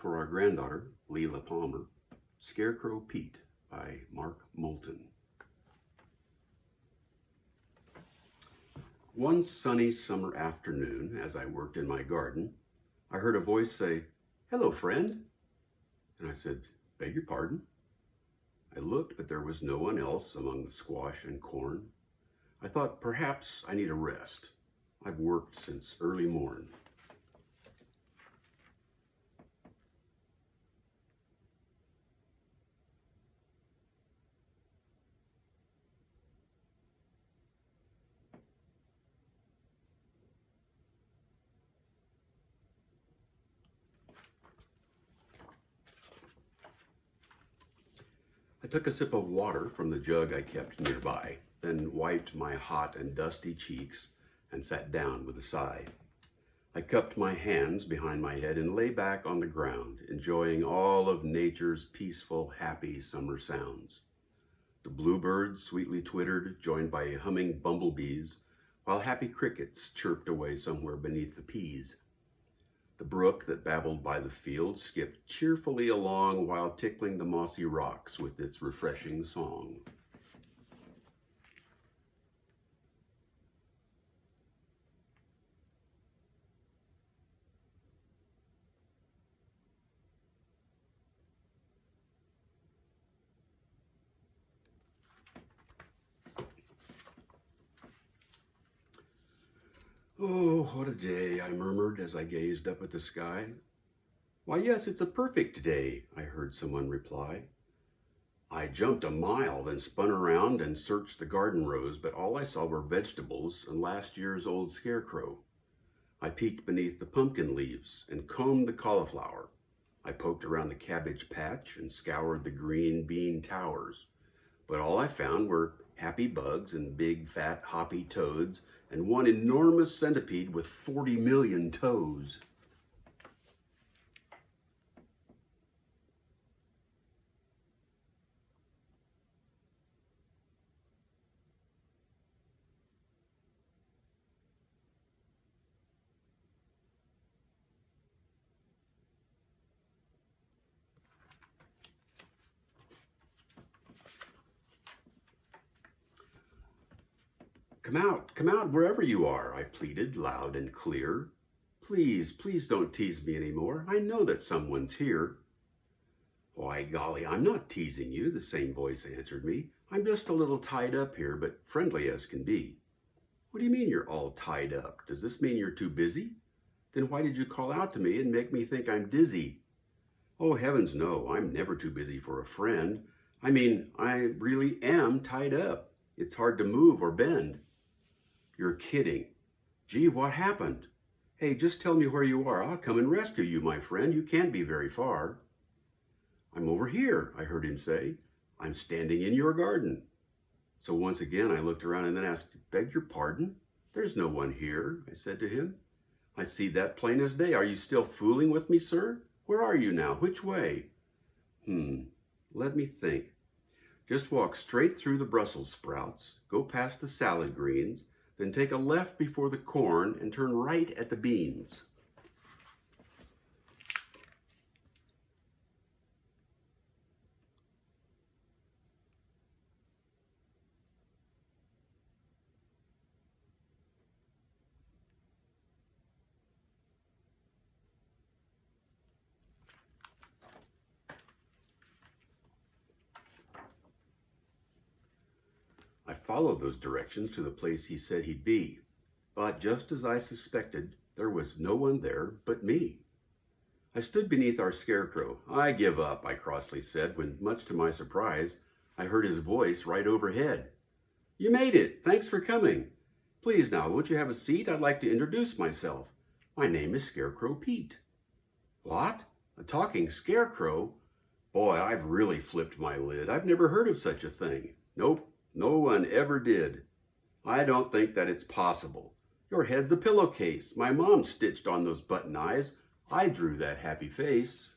for our granddaughter, Leela Palmer, Scarecrow Pete by Mark Moulton. One sunny summer afternoon, as I worked in my garden, I heard a voice say, "Hello, friend." And I said, "Beg your pardon?" I looked, but there was no one else among the squash and corn. I thought perhaps I need a rest. I've worked since early morn. I took a sip of water from the jug I kept nearby, then wiped my hot and dusty cheeks and sat down with a sigh. I cupped my hands behind my head and lay back on the ground, enjoying all of nature's peaceful, happy summer sounds. The bluebirds sweetly twittered, joined by humming bumblebees, while happy crickets chirped away somewhere beneath the peas. The brook that babbled by the field skipped cheerfully along while tickling the mossy rocks with its refreshing song. "Oh, what a day," I murmured as I gazed up at the sky. "Why, yes, it's a perfect day," I heard someone reply. I jumped a mile, then spun around and searched the garden rows, but all I saw were vegetables and last year's old scarecrow. I peeked beneath the pumpkin leaves and combed the cauliflower. I poked around the cabbage patch and scoured the green bean towers. But all I found were happy bugs and big, fat, hoppy toads and one enormous centipede with 40 million toes. Come out wherever you are," I pleaded loud and clear. "Please, please don't tease me anymore. I know that someone's here." "Why, golly, I'm not teasing you," the same voice answered me. "I'm just a little tied up here, but friendly as can be." "What do you mean you're all tied up? Does this mean you're too busy? Then why did you call out to me and make me think I'm dizzy?" "Oh, heavens no, I'm never too busy for a friend. I mean, I really am tied up. It's hard to move or bend." "You're kidding. Gee, what happened?" "Hey, just tell me where you are. I'll come and rescue you, my friend. You can't be very far." "I'm over here," I heard him say. "I'm standing in your garden." So once again, I looked around and then asked, "Beg your pardon? There's no one here," I said to him. "I see that plain as day. Are you still fooling with me, sir? Where are you now? Which way?" Let me think. "Just walk straight through the Brussels sprouts, go past the salad greens, then take a left before the corn and turn right at the beans." I followed those directions to the place he said he'd be, but just as I suspected, there was no one there but me. I stood beneath our scarecrow. "I give up," I crossly said, when, much to my surprise, I heard his voice right overhead. "You made it. Thanks for coming. Please now, won't you have a seat? I'd like to introduce myself. My name is Scarecrow Pete." "What? A talking scarecrow? Boy, I've really flipped my lid. I've never heard of such a thing. Nope, no one ever did. I don't think that it's possible. Your head's a pillowcase. My mom stitched on those button eyes. I drew that happy face."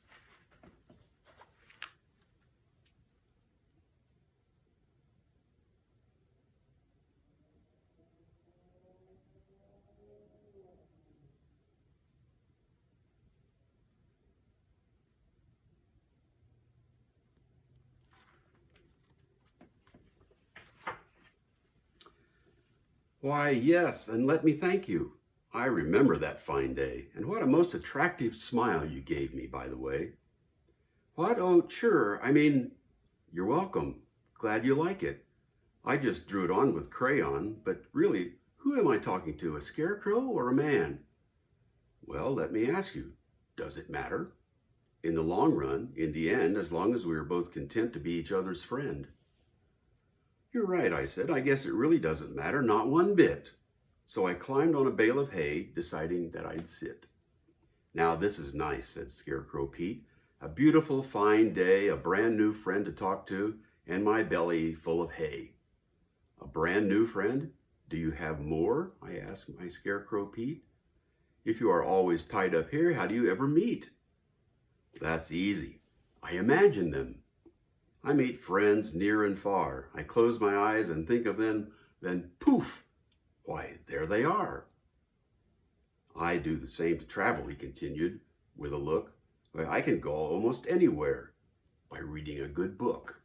Why, yes, and let me thank you. I remember that fine day, and what a most attractive smile you gave me, by the way. What? Oh, sure, you're welcome. Glad you like it. I just drew it on with crayon, but really, who am I talking to, a scarecrow or a man? Well, let me ask you, does it matter? In the long run, in the end, as long as we are both content to be each other's friend. You're right, I said. I guess it really doesn't matter, not one bit. So I climbed on a bale of hay, deciding that I'd sit. Now this is nice, said Scarecrow Pete. A beautiful, fine day, a brand new friend to talk to, and my belly full of hay. A brand new friend? Do you have more? I asked my Scarecrow Pete. If you are always tied up here, how do you ever meet? That's easy. I imagine them. I meet friends near and far. I close my eyes and think of them, then poof! Why, there they are. I do the same to travel, he continued, with a look. I can go almost anywhere by reading a good book.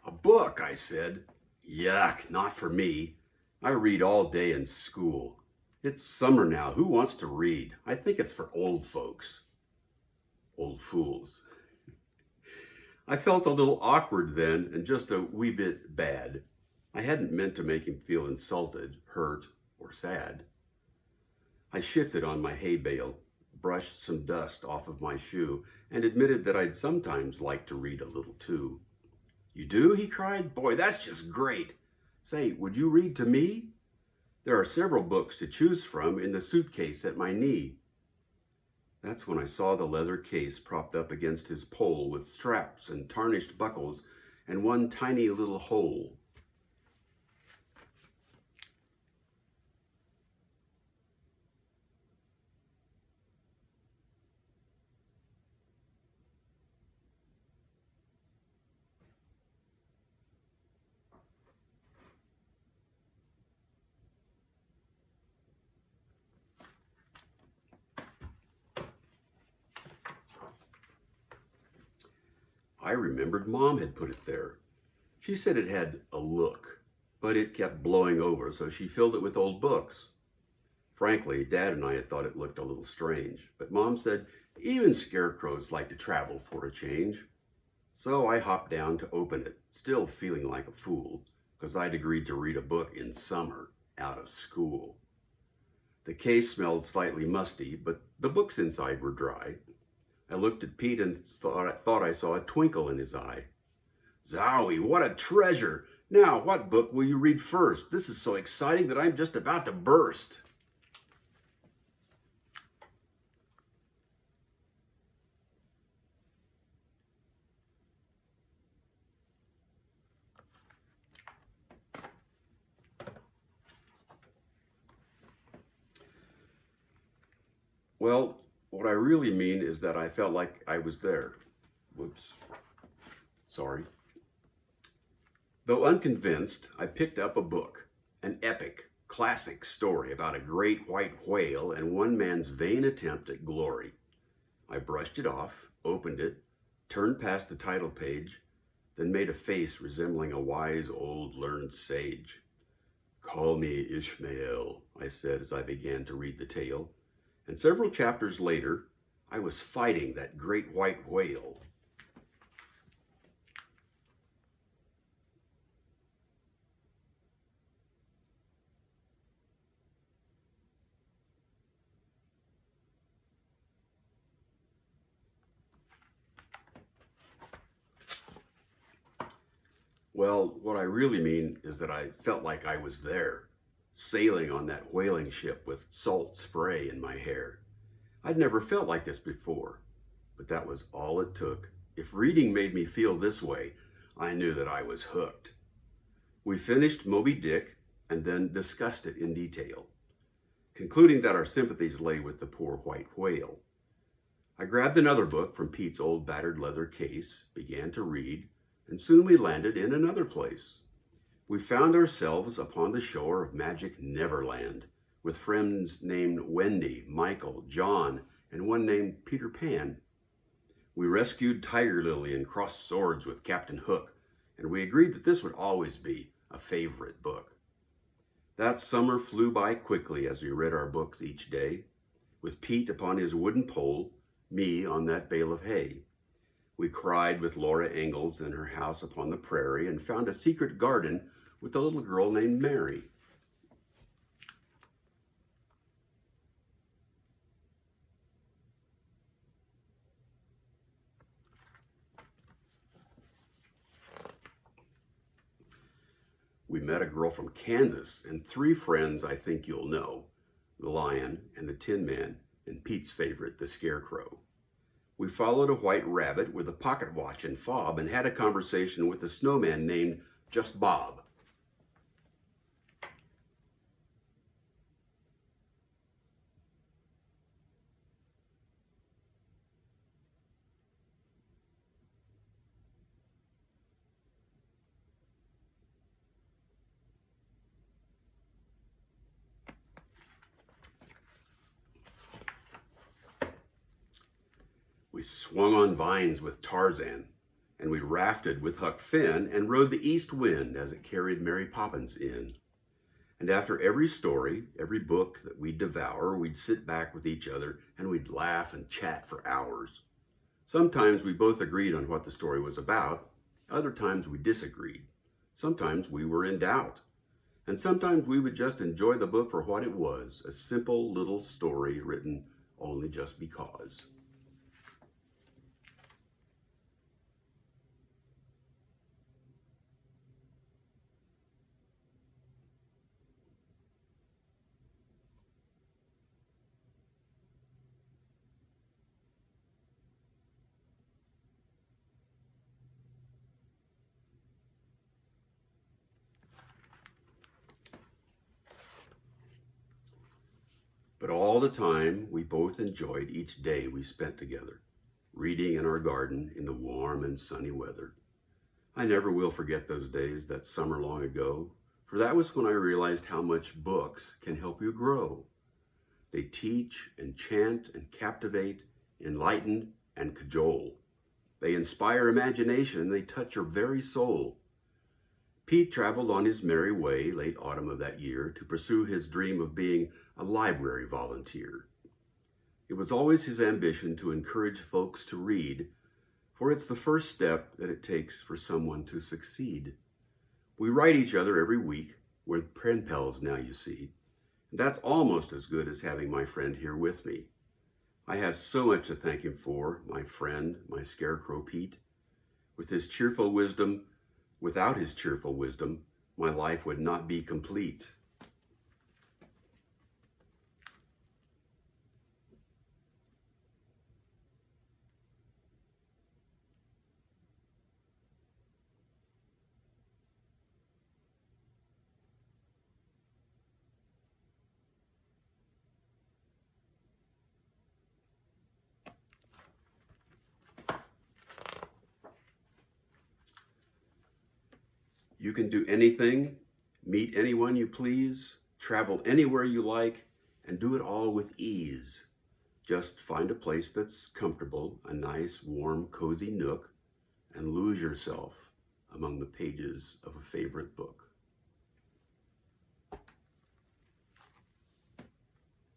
A book, I said. Yuck, not for me. I read all day in school. It's summer now. Who wants to read? I think it's for old folks. Old fools. I felt a little awkward then and just a wee bit bad. I hadn't meant to make him feel insulted, hurt, or sad. I shifted on my hay bale, brushed some dust off of my shoe, and admitted that I'd sometimes like to read a little too. You do? He cried. Boy, that's just great. Say, would you read to me? There are several books to choose from in the suitcase at my knee. That's when I saw the leather case propped up against his pole with straps and tarnished buckles and one tiny little hole. I remembered Mom had put it there. She said it had a look, but it kept blowing over, so she filled it with old books. Frankly, Dad and I had thought it looked a little strange, but Mom said even scarecrows like to travel for a change. So I hopped down to open it, still feeling like a fool, because I'd agreed to read a book in summer, out of school. The case smelled slightly musty, but the books inside were dry. I looked at Pete and thought I saw a twinkle in his eye. Zowie, what a treasure! Now, what book will you read first? This is so exciting that I'm just about to burst. Well, what I really mean is that I felt like I was there. Whoops. Sorry. Though unconvinced, I picked up a book, an epic, classic story about a great white whale and one man's vain attempt at glory. I brushed it off, opened it, turned past the title page, then made a face resembling a wise old learned sage. Call me Ishmael, I said as I began to read the tale. And several chapters later, I was fighting that great white whale. Well, what I really mean is that I felt like I was there, sailing on that whaling ship with salt spray in my hair. I'd never felt like this before, but that was all it took. If reading made me feel this way, I knew that I was hooked. We finished Moby Dick and then discussed it in detail, concluding that our sympathies lay with the poor white whale. I grabbed another book from Pete's old battered leather case, began to read, and soon we landed in another place. We found ourselves upon the shore of magic Neverland, with friends named Wendy, Michael, John, and one named Peter Pan. We rescued Tiger Lily and crossed swords with Captain Hook, and we agreed that this would always be a favorite book. That summer flew by quickly as we read our books each day, with Pete upon his wooden pole, me on that bale of hay. We cried with Laura Ingalls in her house upon the prairie and found a secret garden with a little girl named Mary. We met a girl from Kansas and 3 friends I think you'll know, the Lion and the Tin Man and Pete's favorite, the Scarecrow. We followed a white rabbit with a pocket watch and fob and had a conversation with a snowman named Just Bob. We swung on vines with Tarzan, and we rafted with Huck Finn and rode the east wind as it carried Mary Poppins in. And after every story, every book that we'd devour, we'd sit back with each other and we'd laugh and chat for hours. Sometimes we both agreed on what the story was about. Other times we disagreed. Sometimes we were in doubt. And sometimes we would just enjoy the book for what it was, a simple little story written only just because. But all the time, we both enjoyed each day we spent together, reading in our garden in the warm and sunny weather. I never will forget those days, that summer long ago, for that was when I realized how much books can help you grow. They teach, enchant, and captivate, enlighten, and cajole. They inspire imagination, they touch your very soul. Pete traveled on his merry way late autumn of that year to pursue his dream of being a library volunteer. It was always his ambition to encourage folks to read, for it's the first step that it takes for someone to succeed. We write each other every week. We're pen pals now, you see. And that's almost as good as having my friend here with me. I have so much to thank him for, my friend, my Scarecrow Pete. With his cheerful wisdom, without his cheerful wisdom, my life would not be complete. You can do anything, meet anyone you please, travel anywhere you like, and do it all with ease. Just find a place that's comfortable, a nice, warm, cozy nook, and lose yourself among the pages of a favorite book.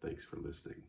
Thanks for listening.